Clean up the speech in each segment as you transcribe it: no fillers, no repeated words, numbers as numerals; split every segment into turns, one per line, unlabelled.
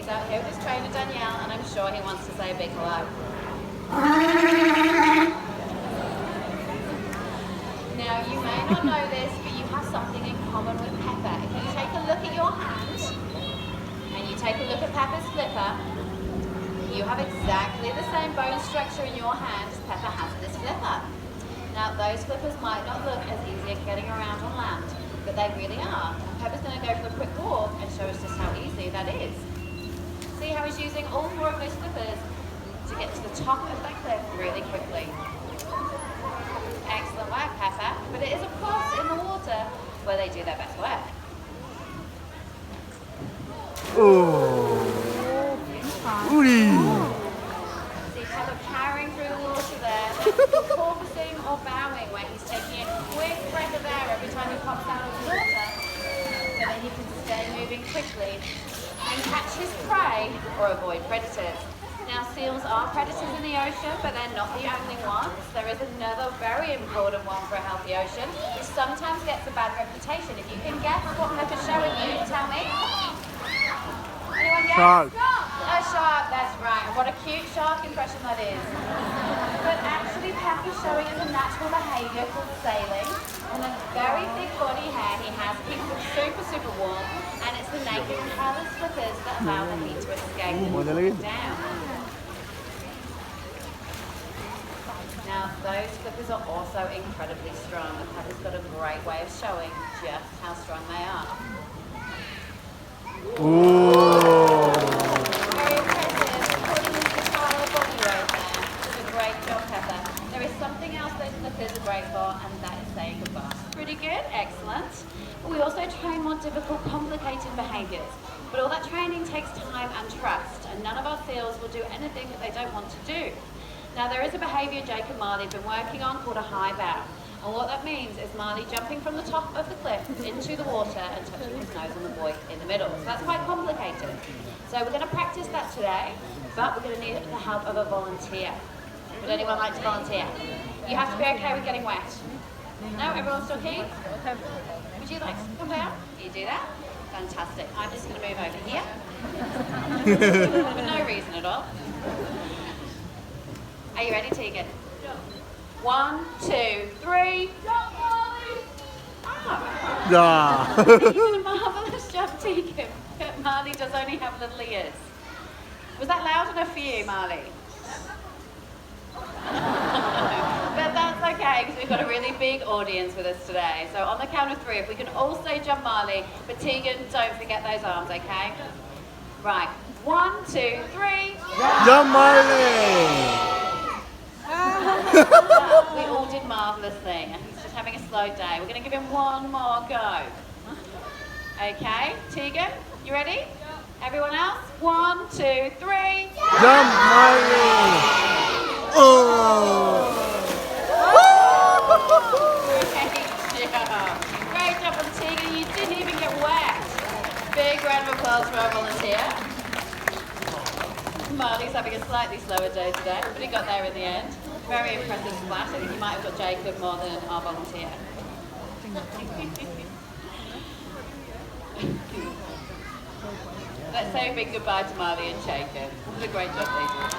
He's out here with his trainer Danielle, and I'm sure he wants to say a big hello. Now, you may not know this, but you have something in common with Pepper. If you take a look at your hand, and you take a look at Pepper's flipper, you have exactly the same bone structure in your hand as Pepper has in his flipper. Now, those flippers might not look as easy as getting around on land, but they really are. And Pepper's going to go for a quick walk and show us just how easy that is. See how he's using all 4 of those flippers to get to the top of that cliff really quickly. Excellent work, Pepper. But it is, of course, in the water where they do their best work.
Oh.
See Pepper powering through the water there. That's porpoising or bowing, where he's taking a quick breath of air every time he pops out of the water, so that he can stay moving quickly and catch his prey or avoid predators. Now, seals are predators in the ocean, but they're not the only ones. There is another very important one for a healthy ocean, which sometimes gets a bad reputation. If you can guess what Pepper's showing you, tell me. Anyone guess?
Shark.
A shark, that's right. And what a cute shark impression that is. But actually, Pepper's showing us a natural behaviour called sailing. And the very thick body hair he has keeps him super, super warm. And it's the naked and hairless flippers that allow the heat to escape and cool down. Now, those flippers are also incredibly strong, and Pepper's got a great way of showing just how strong they are.
Oh.
Very impressive, putting into the style of body right there. It's a great job, Pepper. There is something else those flippers are great for, and that is saying goodbye. Pretty good, excellent. But we also train more difficult, complicated behaviours. But all that training takes time and trust, and none of our seals will do anything that they don't want to do. Now, there is a behaviour Jake and Marley have been working on called a high bow. And what that means is Marley jumping from the top of the cliff into the water and touching his nose on the buoy in the middle. So that's quite complicated. So we're going to practice that today, but we're going to need the help of a volunteer. Would anyone like to volunteer? You have to be okay with getting wet. No? Everyone's still keen? Would you like to come down? You do that? Fantastic. I'm just going to move over here. For no reason at all. Are you ready, Tegan? 1, 2, 3. Jump, Marley!
Yeah.
You did a marvellous job, Tegan. But Marley does only have little ears. Was that loud enough for you, Marley? But that's okay, because we've got a really big audience with us today. So on the count of 3, if we can all say jump, Marley, but Tegan, don't forget those arms, okay? Right. 1, 2, 3.
Jump, Marley.
We all did marvellously, and he's just having a slow day. We're going to give him one more go. Okay, Tegan, you ready? Everyone else? 1, 2, 3.
Jump, Marley. Oh.
Great job on Tegan. You didn't even get wet. Big round of applause for our volunteer. Marley's having a slightly slower day today, but he got there in the end. Very impressive splash. I think you might have got Jacob more than our volunteer. Let's say a big goodbye to Marley and Jacob. What a great job they did.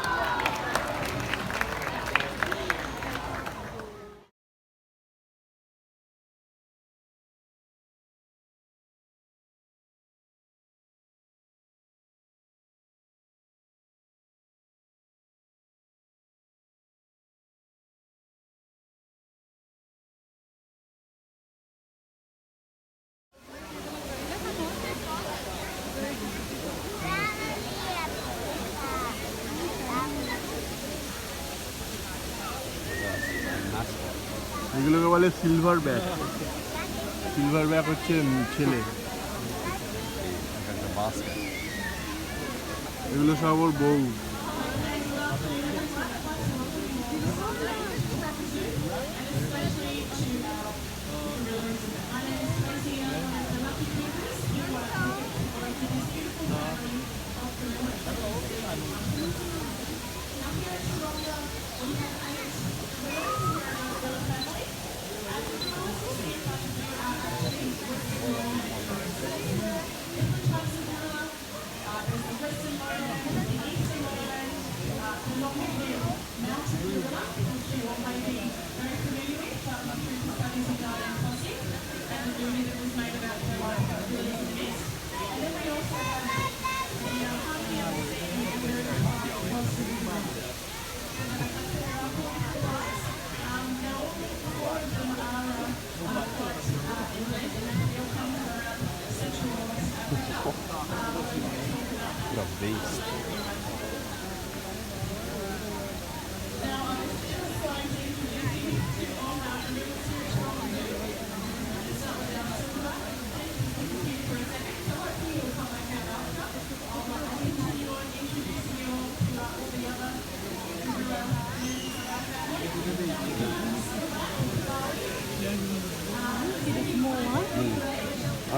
এগুলোকে বলে silver back. Silver back হচ্ছে ছেলে। এগুলো সব ওর বউ।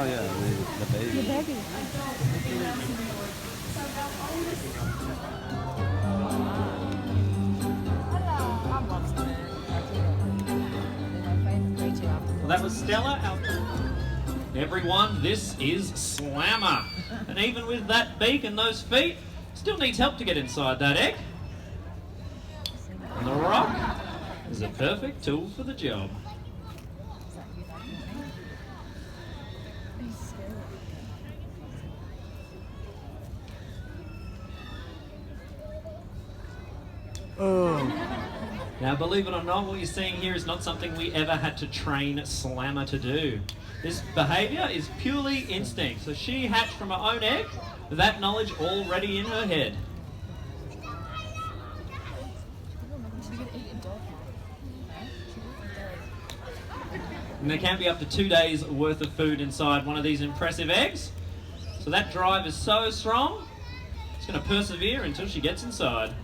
Oh yeah, the baby.
The baby.
Well, that was Stella. Everyone, this is Slammer. And even with that beak and those feet, still needs help to get inside that egg. And the rock is a perfect tool for the job. Now, believe it or not, what you're seeing here is not something we ever had to train Slammer to do. This behaviour is purely instinct. So she hatched from her own egg with that knowledge already in her head. And there can be up to 2 days worth of food inside one of these impressive eggs. So that drive is so strong, it's going to persevere until she gets inside.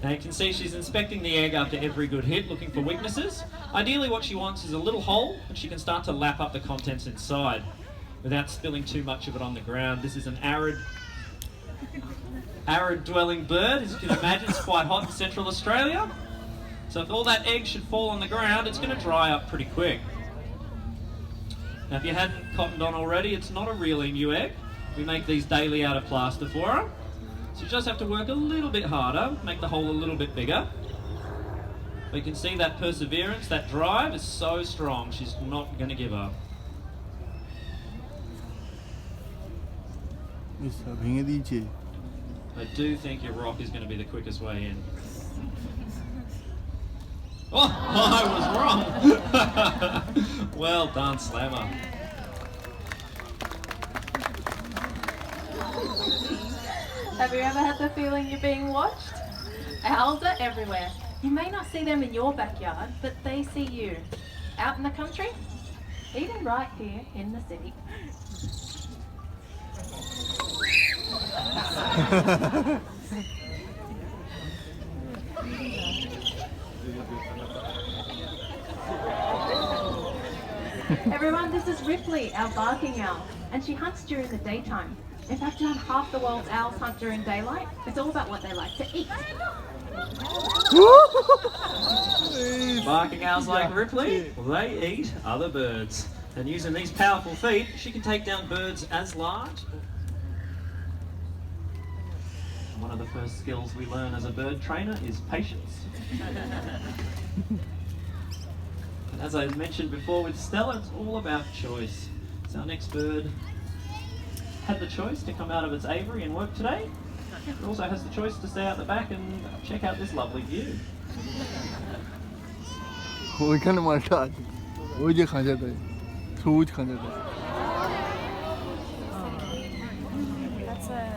Now you can see she's inspecting the egg after every good hit, looking for weaknesses. Ideally what she wants is a little hole, and she can start to lap up the contents inside without spilling too much of it on the ground. This is an arid dwelling bird. As you can imagine, it's quite hot in Central Australia. So if all that egg should fall on the ground, it's going to dry up pretty quick. Now if you hadn't cottoned on already, it's not a really new egg. We make these daily out of plaster for her. So you just have to work a little bit harder, make the hole a little bit bigger. But you can see that perseverance, that drive is so strong, she's not going to give up. I do think your rock is going to be the quickest way in. Oh, I was wrong! Well done, Slammer.
Have you ever had the feeling you're being watched? Owls are everywhere. You may not see them in your backyard, but they see you. Out in the country, even right here in the city. Everyone, this is Ripley, our barking owl, and she hunts during the daytime. In fact, around half the world's owls hunt during daylight. It's all about what they like to eat.
Barking owls like Ripley, well, they eat other birds. And using these powerful feet, she can take down birds as large. One of the first skills we learn as a bird trainer is patience. And as I mentioned before with Stella, it's all about choice. So our next bird had the choice to come out of its aviary and work today. It also has the choice to stay out the back and check out this lovely view.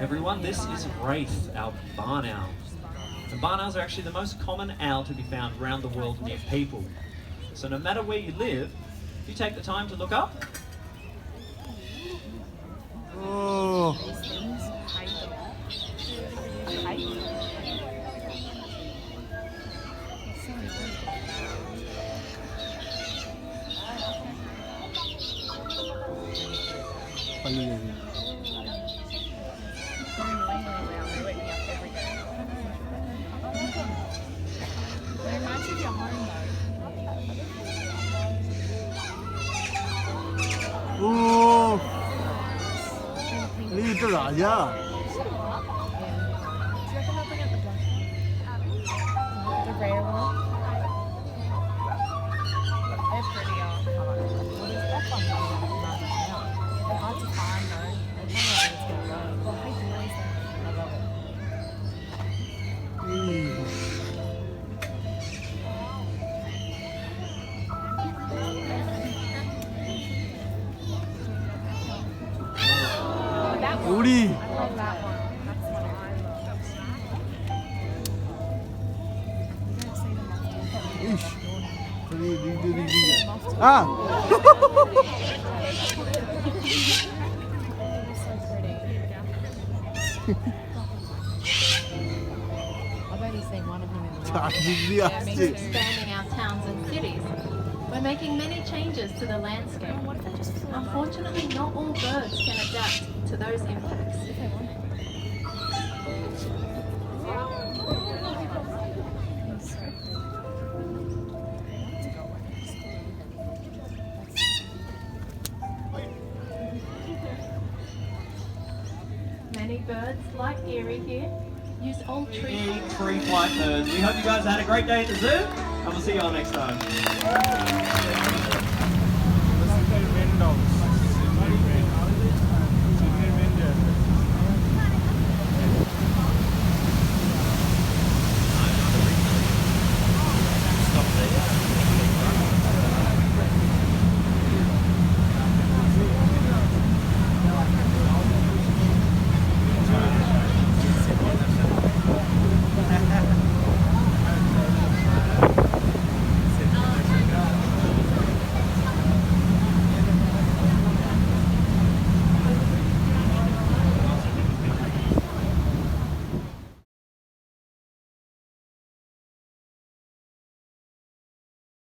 Everyone, this is Wraith, our barn owl. And barn owls are actually the most common owl to be found around the world near people. So no matter where you live, if you take the time to look up,
The rare one. They're pretty They're hard to find though. They're kind of like it's gonna go. Well, I hate noise though. I love
우리
I love that one. That's what I love.
아!
I bet he's seen one of them in the wild.
Taklidi
We're
asçı.
expanding our towns and cities. We're making many changes to the landscape.
What if they just flew away?
Unfortunately, not all birds can adapt to those impacts.
If they want.
Many birds, like Erie here, use old trees.
Tree flight birds. We hope you guys had a great day at the zoo, and we'll see you all next time.